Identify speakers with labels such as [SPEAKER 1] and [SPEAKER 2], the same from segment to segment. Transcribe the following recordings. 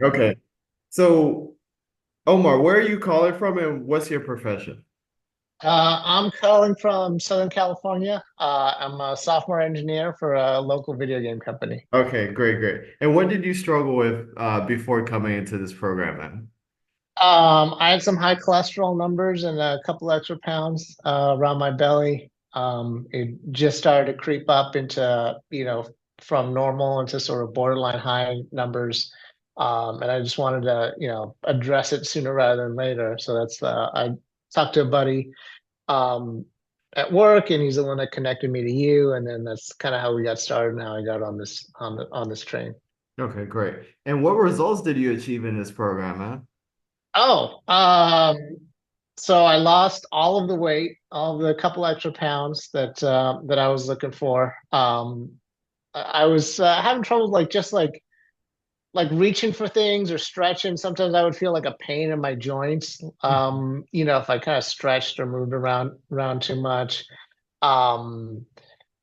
[SPEAKER 1] Okay. So, Omar, where are you calling from and what's your profession?
[SPEAKER 2] I'm calling from Southern California. I'm a software engineer for a local video game company.
[SPEAKER 1] Okay, great, great. And what did you struggle with before coming into this program then?
[SPEAKER 2] I had some high cholesterol numbers and a couple extra pounds around my belly. It just started to creep up into, from normal into sort of borderline high numbers. And I just wanted to, address it sooner rather than later. So I talked to a buddy um, at work, and he's the one that connected me to you, and then that's kind of how we got started. Now I got on this train.
[SPEAKER 1] Okay, great. And what results did you achieve in this program, man?
[SPEAKER 2] Oh, so I lost all of the weight, all of the couple extra pounds that I was looking for. I was having trouble like reaching for things or stretching. Sometimes I would feel like a pain in my joints. If I kind of stretched or moved around too much. Um,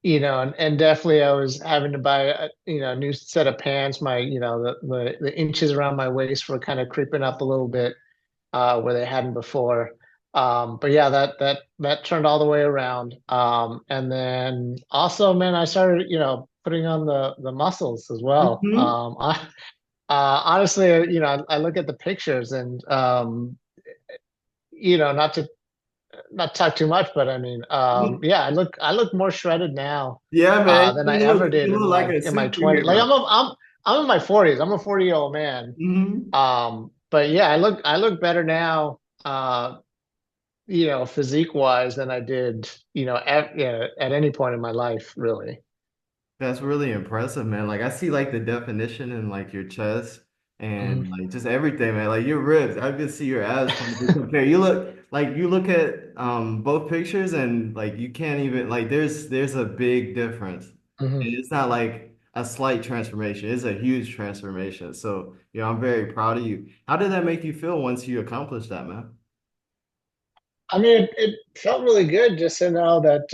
[SPEAKER 2] and definitely I was having to buy a new set of pants. My, the inches around my waist were kind of creeping up a little bit where they hadn't before. But yeah, that turned all the way around. And then also, man, I started, putting on the muscles as well.
[SPEAKER 1] Hmm.
[SPEAKER 2] Honestly, I look at the pictures and not to not talk too much, but I mean, yeah, I look more shredded now
[SPEAKER 1] Yeah, man.
[SPEAKER 2] than I ever
[SPEAKER 1] You
[SPEAKER 2] did
[SPEAKER 1] look like a
[SPEAKER 2] in my 20s. Like
[SPEAKER 1] superhero.
[SPEAKER 2] I'm in my 40s. I'm a 40-year-old man.
[SPEAKER 1] Hmm.
[SPEAKER 2] But yeah, I look better now, physique wise than I did, at any point in my life, really.
[SPEAKER 1] That's really impressive, man. Like I see like the definition in like your chest
[SPEAKER 2] Mhm.
[SPEAKER 1] and like just everything, man. Like your ribs. I can see your abs when you compare. You look at both pictures and like you can't even like there's a big difference.
[SPEAKER 2] Mhm.
[SPEAKER 1] And it's not like a slight transformation. It's a huge transformation. So, I'm very proud of you. How did that make you feel once you accomplished that, man?
[SPEAKER 2] I mean, it felt really good just to know that,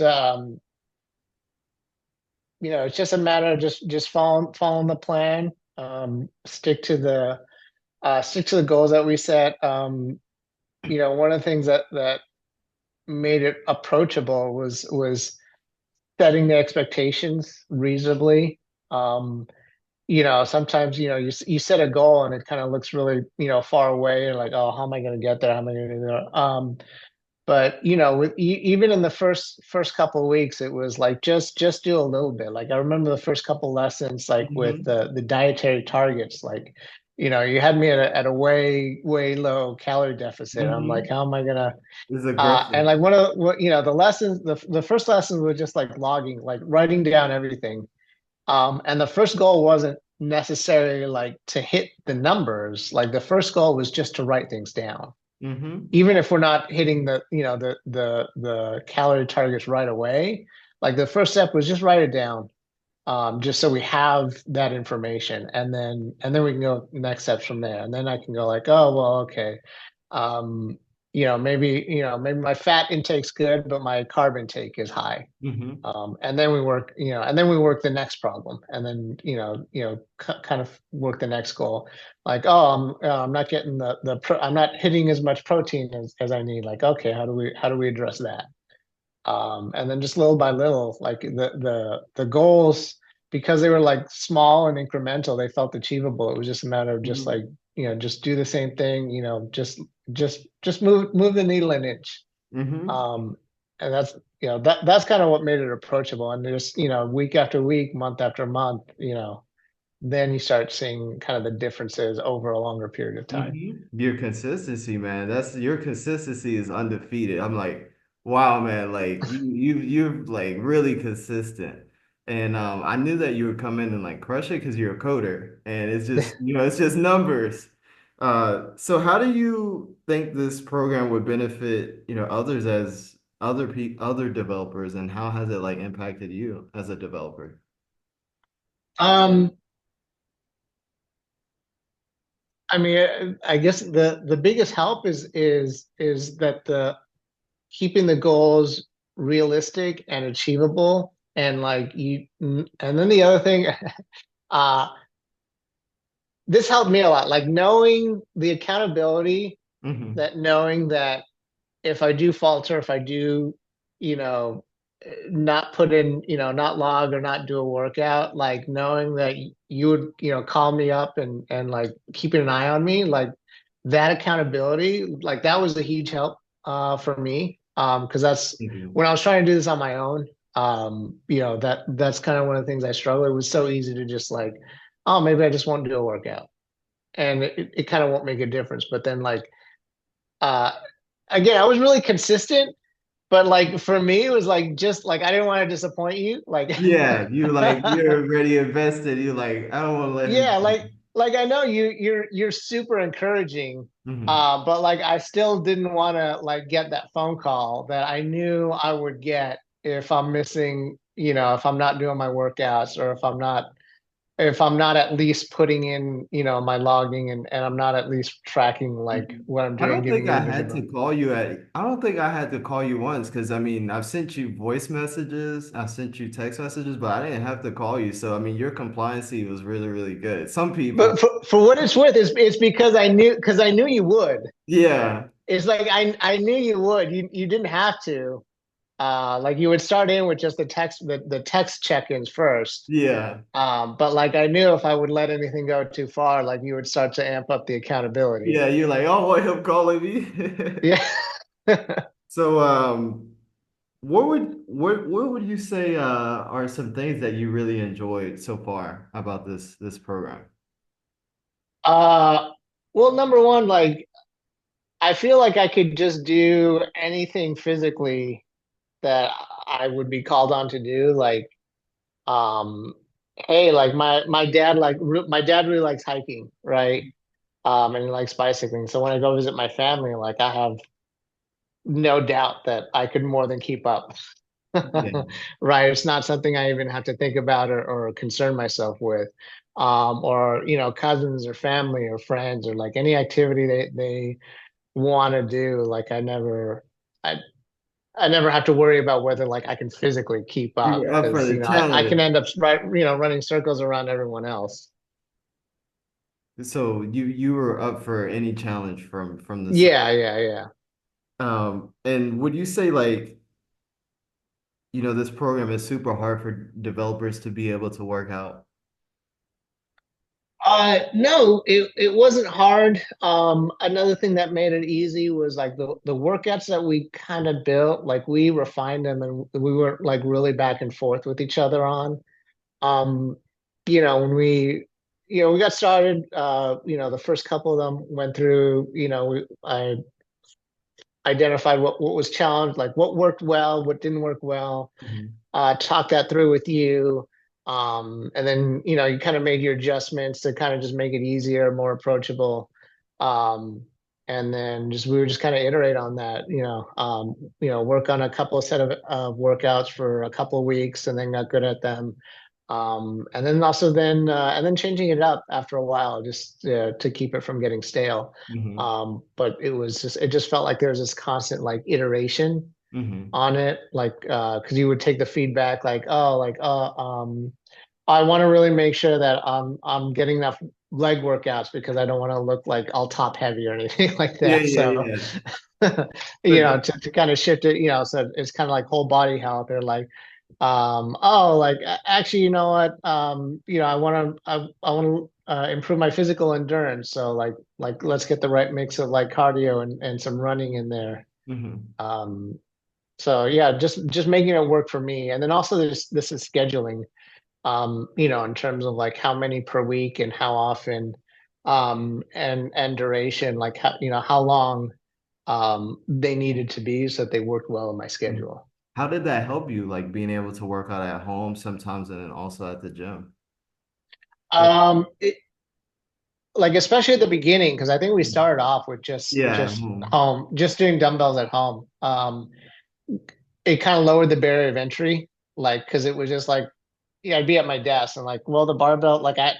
[SPEAKER 2] it's just a matter of just following the plan, stick to the goals that we set. One of the things that made it approachable was setting the expectations reasonably. Um, Sometimes, you set a goal and it kind of looks really, far away and like, oh, how am I going to get there? How am I going to do there? But even in the first couple of weeks, it was like just do a little bit. Like I remember the first couple lessons, like with
[SPEAKER 1] Hmm.
[SPEAKER 2] the dietary targets, like you had me at a way low calorie deficit. I'm like,
[SPEAKER 1] Hmm.
[SPEAKER 2] how am I gonna?
[SPEAKER 1] It's
[SPEAKER 2] And
[SPEAKER 1] aggressive.
[SPEAKER 2] like one of what the lessons, the first lesson was just like logging, like writing down everything. And the first goal wasn't necessarily like to hit the numbers. Like the first goal was just to write things down,
[SPEAKER 1] Hmm.
[SPEAKER 2] even if we're not hitting the calorie targets right away. Like the first step was just write it down, just so we have that information, and then we can go next steps from there. And then I can go like, oh well, okay, um, maybe my fat intake's good, but my carb intake is high.
[SPEAKER 1] Hmm.
[SPEAKER 2] And then we work the next problem, and then kind of work the next goal. Like, oh, I'm not getting I'm not hitting as much protein as I need. Like, okay, how do we address that? And then just little by little, like the goals, because they were like small and incremental, they felt achievable. It was just a matter of just
[SPEAKER 1] Hmm.
[SPEAKER 2] like just do the same thing. Just move the needle an inch.
[SPEAKER 1] Hmm.
[SPEAKER 2] Um, and that's kind of what made it approachable. And just week after week, month after month, then you start seeing kind of the differences over a longer period of time.
[SPEAKER 1] Your consistency, man. That's your consistency is undefeated. I'm like, wow, man. Like you're like really consistent. And I knew that you would come in and like crush it because you're a coder, and it's just it's just numbers. So how do you think this program would benefit others as other developers, and how has it like impacted you as a developer?
[SPEAKER 2] Um, I mean, I guess the biggest help is that the keeping the goals realistic and achievable, and like and then the other thing, uh, this helped me a lot. Like knowing the accountability,
[SPEAKER 1] Hmm.
[SPEAKER 2] that knowing that if I do falter, if I do, you know, not put in, not log or not do a workout, like knowing that you would, call me up and like keeping an eye on me, like that accountability, like that was a huge help for me. Because that's
[SPEAKER 1] Hmm.
[SPEAKER 2] when I was trying to do this on my own, that's kind of one of the things I struggled. It was so easy to just like, oh, maybe I just won't do a workout. And it kind of won't make a difference. But then like uh again, I was really consistent, but like for me, it was like just like I didn't want to disappoint you. Like
[SPEAKER 1] Yeah, you're already invested. You like, I don't want to let him
[SPEAKER 2] yeah,
[SPEAKER 1] down.
[SPEAKER 2] like I know you're super encouraging,
[SPEAKER 1] Hmm.
[SPEAKER 2] but like I still didn't want to like get that phone call that I knew I would get if I'm missing, if I'm not doing my workouts or if I'm not at least putting in, my logging and I'm not at least tracking like
[SPEAKER 1] Mhm.
[SPEAKER 2] what I'm doing, giving you a visible.
[SPEAKER 1] I don't think I had to call you once because I mean, I've sent you voice messages, I've sent you text messages, but I didn't have to call you. So, I mean, your compliancy was really, really good. Some people,
[SPEAKER 2] But for what it's worth, it's because I knew you would.
[SPEAKER 1] yeah,
[SPEAKER 2] It's like I knew you would. You didn't have to. Like you would start in with just the text check-ins first.
[SPEAKER 1] yeah,
[SPEAKER 2] But like I knew if I would let anything go too far, like you would start to amp up the accountability.
[SPEAKER 1] yeah, you're like, oh, boy, him calling me.
[SPEAKER 2] Yeah.
[SPEAKER 1] So, what would you say are some things that you really enjoyed so far about this program?
[SPEAKER 2] Uh, well, number one, like I feel like I could just do anything physically that I would be called on to do. Like, um, hey, like my dad really likes hiking, right? And he likes bicycling. So when I go visit my family, like I have no doubt that I could more than keep up.
[SPEAKER 1] Yeah.
[SPEAKER 2] Right. It's not something I even have to think about or concern myself with. Or, cousins or family or friends or like any activity they want to do. Like I never have to worry about whether like I can physically keep
[SPEAKER 1] You
[SPEAKER 2] up
[SPEAKER 1] were up for
[SPEAKER 2] because,
[SPEAKER 1] the
[SPEAKER 2] I can
[SPEAKER 1] challenge.
[SPEAKER 2] end up right, running circles around everyone else.
[SPEAKER 1] So you were up for any challenge from the start.
[SPEAKER 2] Yeah, yeah, yeah.
[SPEAKER 1] And would you say like, this program is super hard for developers to be able to work out?
[SPEAKER 2] No, it wasn't hard. Another thing that made it easy was like the workouts that we kind of built, like we refined them and we weren't like really back and forth with each other on. Um, when we got started, the first couple of them went through, I identified what was challenged, like what worked well, what didn't work well,
[SPEAKER 1] Mhm.
[SPEAKER 2] talk that through with you. And then, you kind of made your adjustments to kind of just make it easier, more approachable. Um, and then we would just kind of iterate on that, work on a couple of set of workouts for a couple of weeks and then got good at them. And then changing it up after a while just to keep it from getting stale.
[SPEAKER 1] Mhm.
[SPEAKER 2] But it just felt like there was this constant like iteration
[SPEAKER 1] Mhm.
[SPEAKER 2] on it, like because you would take the feedback like, oh, like I want to really make sure that I'm getting enough leg workouts because I don't want to look like all top heavy or anything like
[SPEAKER 1] Yeah,
[SPEAKER 2] that.
[SPEAKER 1] yeah,
[SPEAKER 2] So
[SPEAKER 1] yeah. So
[SPEAKER 2] to kind of shift it, so it's kind of like whole body health or like oh, like actually, you know what, I want to improve my physical endurance, so like let's get the right mix of like cardio and some running in there.
[SPEAKER 1] mhm.
[SPEAKER 2] um so yeah, just making it work for me. And then also this is scheduling, in terms of like how many per week and how often, and duration, like how long they needed to be so that they worked well in my
[SPEAKER 1] Mhm.
[SPEAKER 2] schedule.
[SPEAKER 1] How did that help you, like being able to work out at home sometimes and then also at the gym? What?
[SPEAKER 2] It, like especially at the beginning, because I think we started off with
[SPEAKER 1] Yeah.
[SPEAKER 2] just home, just doing dumbbells at home. It kind of lowered the barrier of entry, like because it was just like, yeah, I'd be at my desk and like, well, the barbell, like I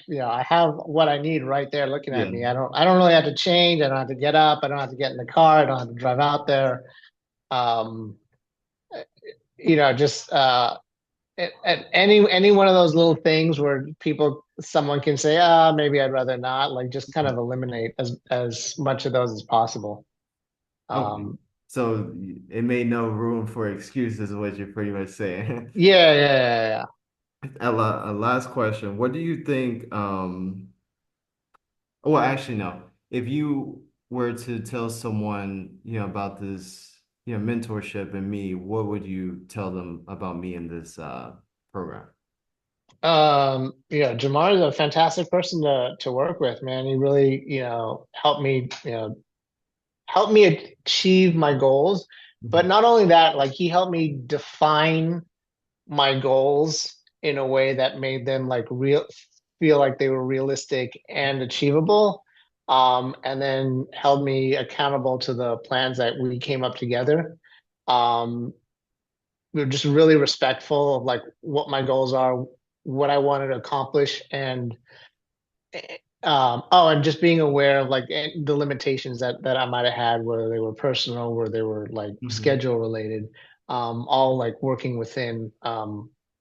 [SPEAKER 2] have what I need right there looking at
[SPEAKER 1] Yeah.
[SPEAKER 2] me. I don't really have to change. I don't have to get up. I don't have to get in the car. I don't have to drive out there. Um, just at any one of those little things where people someone can say, maybe I'd rather not, like just kind of eliminate as much of those as possible.
[SPEAKER 1] Okay.
[SPEAKER 2] Um,
[SPEAKER 1] So it made no room for excuses, is what you're pretty much saying.
[SPEAKER 2] yeah, yeah, yeah, yeah.
[SPEAKER 1] A last question. What do you think? Well, actually, no. If you were to tell someone, about this, mentorship and me, what would you tell them about me in this program?
[SPEAKER 2] Yeah, Jamar is a fantastic person to work with, man. He really, helped me achieve my goals. But
[SPEAKER 1] Mhm.
[SPEAKER 2] not only that, like he helped me define my goals in a way that made them like real feel like they were realistic and achievable. And then held me accountable to the plans that we came up together. We were just really respectful of like what my goals are, what I wanted to accomplish, and and just being aware of like the limitations that I might have had, whether they were personal, where they were like
[SPEAKER 1] Mhm.
[SPEAKER 2] schedule related, all like working within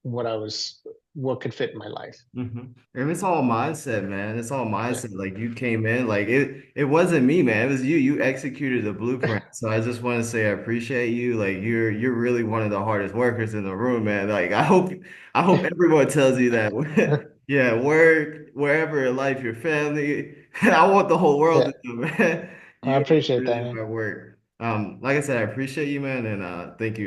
[SPEAKER 2] what I was what could fit in my life.
[SPEAKER 1] And it's all mindset, man. It's all
[SPEAKER 2] Yeah.
[SPEAKER 1] mindset. Like you came in, like it wasn't me, man. It was you. You executed the blueprint. So I just want to say I appreciate you. Like you're really one of the hardest workers in the room, man. Like I hope everyone tells you that. Yeah, work, wherever in life, your family. I want the whole world
[SPEAKER 2] Yeah,
[SPEAKER 1] to know, man.
[SPEAKER 2] I
[SPEAKER 1] You're
[SPEAKER 2] appreciate that,
[SPEAKER 1] really
[SPEAKER 2] man.
[SPEAKER 1] hard work. Like I said, I appreciate you, man, and thank you.